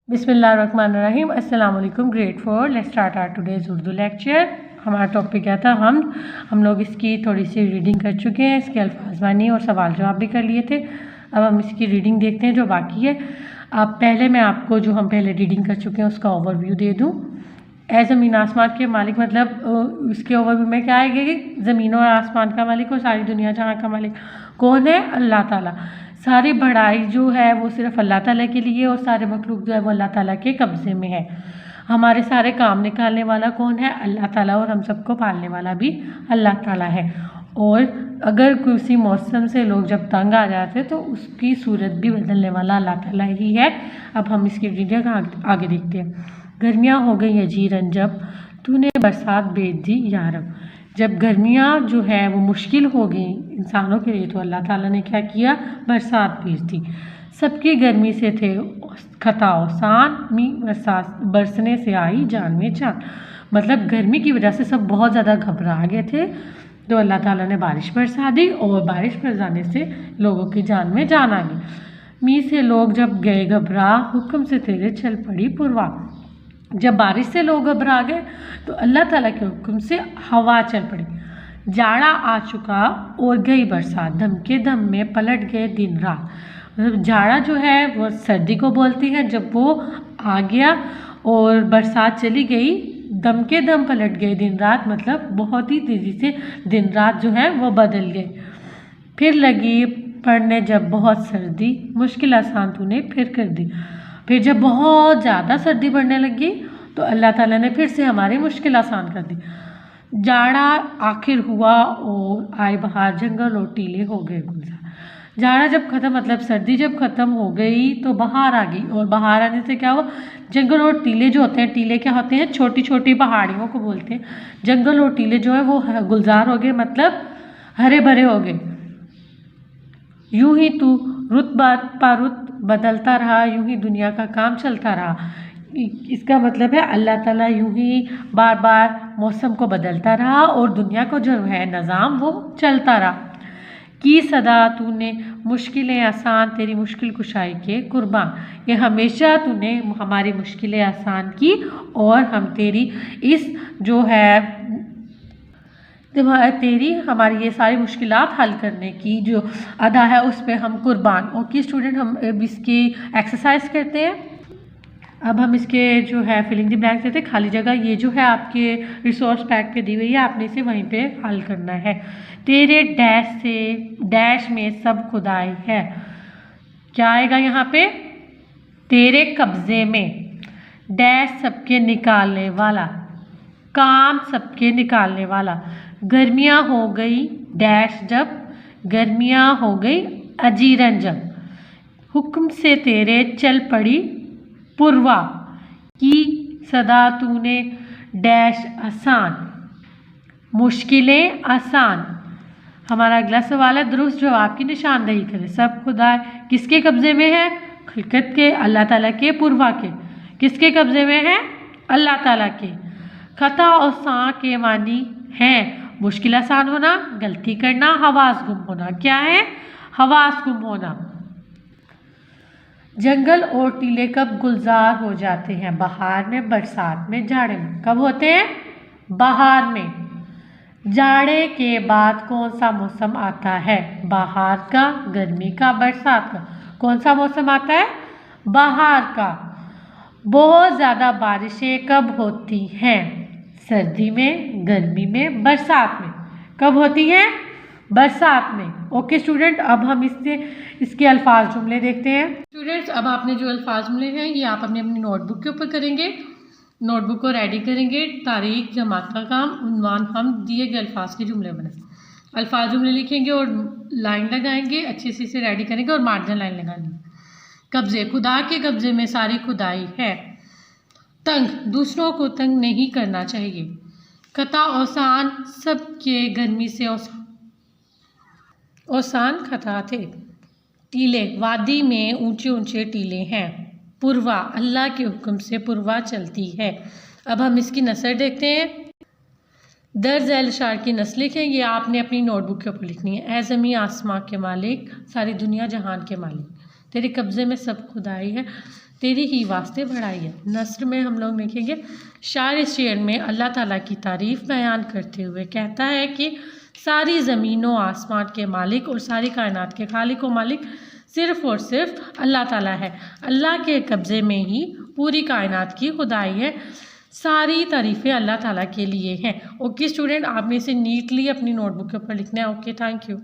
बिस्मिल्लाहिर्रहमानिर्रहीम। अस्सलाम वालेकुम। Grade 4 let's start our today's Urdu lecture. हमारा टॉपिक क्या था? हम लोग इसकी थोड़ी सी रीडिंग कर चुके हैं, इसके अल्फाज मानी और सवाल जवाब भी कर लिए थे। अब हम इसकी रीडिंग देखते हैं जो बाकी है। अब पहले मैं आपको जो हम पहले रीडिंग कर चुके हैं उसका ओवरव्यू दे दूँ। ए ज़मीन आसमान के मालिक मतलब उसके ओवरव्यू में क्या आएगा कि ज़मीन और आसमान का मालिक और सारी दुनिया जहाँ का मालिक कौन है? अल्लाह ताला। सारी बड़ाई जो है वो सिर्फ अल्लाह ताला के लिए और सारे मखलूक जो है वो अल्लाह ताला के कब्ज़े में है। हमारे सारे काम निकालने वाला कौन है? अल्लाह ताला। और हम सबको पालने वाला भी अल्लाह ताला है। और अगर किसी मौसम से लोग जब तंग आ जाते तो उसकी सूरत भी बदलने वाला अल्लाह ताला ही है। अब हम इसकी रीडिंग आगे देखते हैं। गर्मियाँ हो गई अजीरन जब तूने बरसात भेज दी यारब। जब गर्मियाँ जो है वो मुश्किल हो गई इंसानों के लिए तो अल्लाह ताला ने क्या किया? बरसात भेज दी। सबकी गर्मी से थे खता सान मी बरसात बरसने से आई जान में जान। मतलब गर्मी की वजह से सब बहुत ज़्यादा घबरा गए थे तो अल्लाह ताला ने बारिश बरसा दी और बारिश बरसाने से लोगों की जान में जान आ गई। मी से लोग जब गए घबरा हुक्म से तेरे चल पड़ी पुरवा। जब बारिश से लोग घबरा गए तो अल्लाह ताला के हुक्म से हवा चल पड़ी। जाड़ा आ चुका और गई बरसात दम के दम में पलट गए दिन रात। मतलब जाड़ा जो है वो सर्दी को बोलती है, जब वो आ गया और बरसात चली गई दम के दम पलट गए दिन रात, मतलब बहुत ही तेज़ी से दिन रात जो है वो बदल गए। फिर लगी पड़ने जब बहुत सर्दी मुश्किल आसान तूने फिर कर दी। फिर जब बहुत ज़्यादा सर्दी पड़ने लगी तो अल्लाह ताला ने फिर से हमारी मुश्किल आसान कर दी। जाड़ा आखिर हुआ और आए बहार जंगल और टीले हो गए गुलजार। जाड़ा जब ख़त्म मतलब सर्दी जब ख़त्म हो गई तो बहार आ गई और बहार आने से क्या हुआ? जंगल और टीले जो होते हैं, टीले क्या होते हैं? छोटी छोटी पहाड़ियों को बोलते हैं। जंगल और टीले जो है वो गुलजार हो गए, मतलब हरे भरे हो गए। यूं ही तू रुत पा रुत बदलता रहा, यूं ही दुनिया का काम चलता रहा। इसका मतलब है अल्लाह ताला यूं ही बार बार मौसम को बदलता रहा और दुनिया को जो है निज़ाम वो चलता रहा। की सदा तूने मुश्किलें आसान तेरी मुश्किल कुशाई के कुर्बान। ये हमेशा तूने हमारी मुश्किलें आसान की और हम तेरी इस जो है तेरी हमारी ये सारी मुश्किलात हल करने की जो अदा है उस पर हम कुर्बान। ओके स्टूडेंट, हम अब इसकी एक्सरसाइज करते हैं। अब हम इसके जो है फिलिंग द ब्लैंक्स देते हैं, खाली जगह ये जो है आपके रिसोर्स पैक पे दी हुई है, आपने इसे वहीं पे हल करना है। तेरे डैश से डैश में सब खुदाई है। क्या आएगा यहाँ पे? तेरे कब्जे में डैश सबके निकालने वाला, काम सबके निकालने वाला। गर्मियाँ हो गई डैश जब गर्मियाँ हो गई अजीरन जब हुक्म से तेरे चल पड़ी पुरवा। की सदा तूने डैश आसान मुश्किलें आसान। हमारा अगला सवाल है दुरुस्त जवाब की निशानदेही करें। सब खुदा किसके कब्जे में है? खिलकत के, अल्लाह ताला के, पुरवा के। किसके कब्जे में है? अल्लाह ताला के। खता और सा के मानी हैं मुश्किल आसान होना, गलती करना, हवास गुम होना। क्या है? हवास गुम होना। जंगल और टीले कब गुलजार हो जाते हैं? बहार में, बरसात में, जाड़े में। कब होते हैं? बहार में। जाड़े के बाद कौन सा मौसम आता है? बहार का, गर्मी का, बरसात का। कौन सा मौसम आता है? बहार का। बहुत ज़्यादा बारिशें कब होती हैं? सर्दी में, गर्मी में, बरसात में। कब होती हैं? बरसात में। ओके स्टूडेंट, अब हम इसके अल्फाज जुमले देखते हैं। स्टूडेंट्स, अब आपने जो अल्फाज जुमले हैं ये आप अपनी नोटबुक के ऊपर करेंगे। नोटबुक को रेडी करेंगे। तारीख, जमात का काम, उन्वान, हम दिए गए अल्फाज के जुमले बनाएंगे। अल्फाज जुमले लिखेंगे और लाइन लगाएंगे, अच्छे से इसे रेडी करेंगे और मार्जिन लाइन लगाएंगे। कब्जे, खुदा के कब्जे में सारी खुदाई है। तंग, दूसरों को तंग नहीं करना चाहिए। खता औसान, सबके गर्मी से औसान खता थे। टीले, वादी में ऊंचे ऊंचे टीले हैं। पुरवा, अल्लाह के हुक्म से पुरवा चलती है। अब हम इसकी नसर देखते हैं। दर्ज अशार की नस्ल लिखें, ये आपने अपनी नोटबुक के ऊपर लिखनी है। ए ज़मीं आसमां के मालिक, सारी दुनिया जहान के मालिक, तेरे कब्ज़े में सब खुदाई है। तेरी ही वास्ते बढ़ाई है। नस्र में हम लोग देखेंगे शायर इस शेर में अल्लाह ताला की तारीफ़ बयान करते हुए कहता है कि सारी ज़मीनों आसमान के मालिक और सारी कायनात के खालिक व मालिक सिर्फ़ और सिर्फ अल्लाह ताला है। अल्लाह के कब्ज़े में ही पूरी कायनात की खुदाई है। सारी तारीफ़ें अल्लाह ताला के लिए हैं। ओके स्टूडेंट, आपने इसे नीटली अपनी नोटबुक के ऊपर लिखना है। Okay, thank you.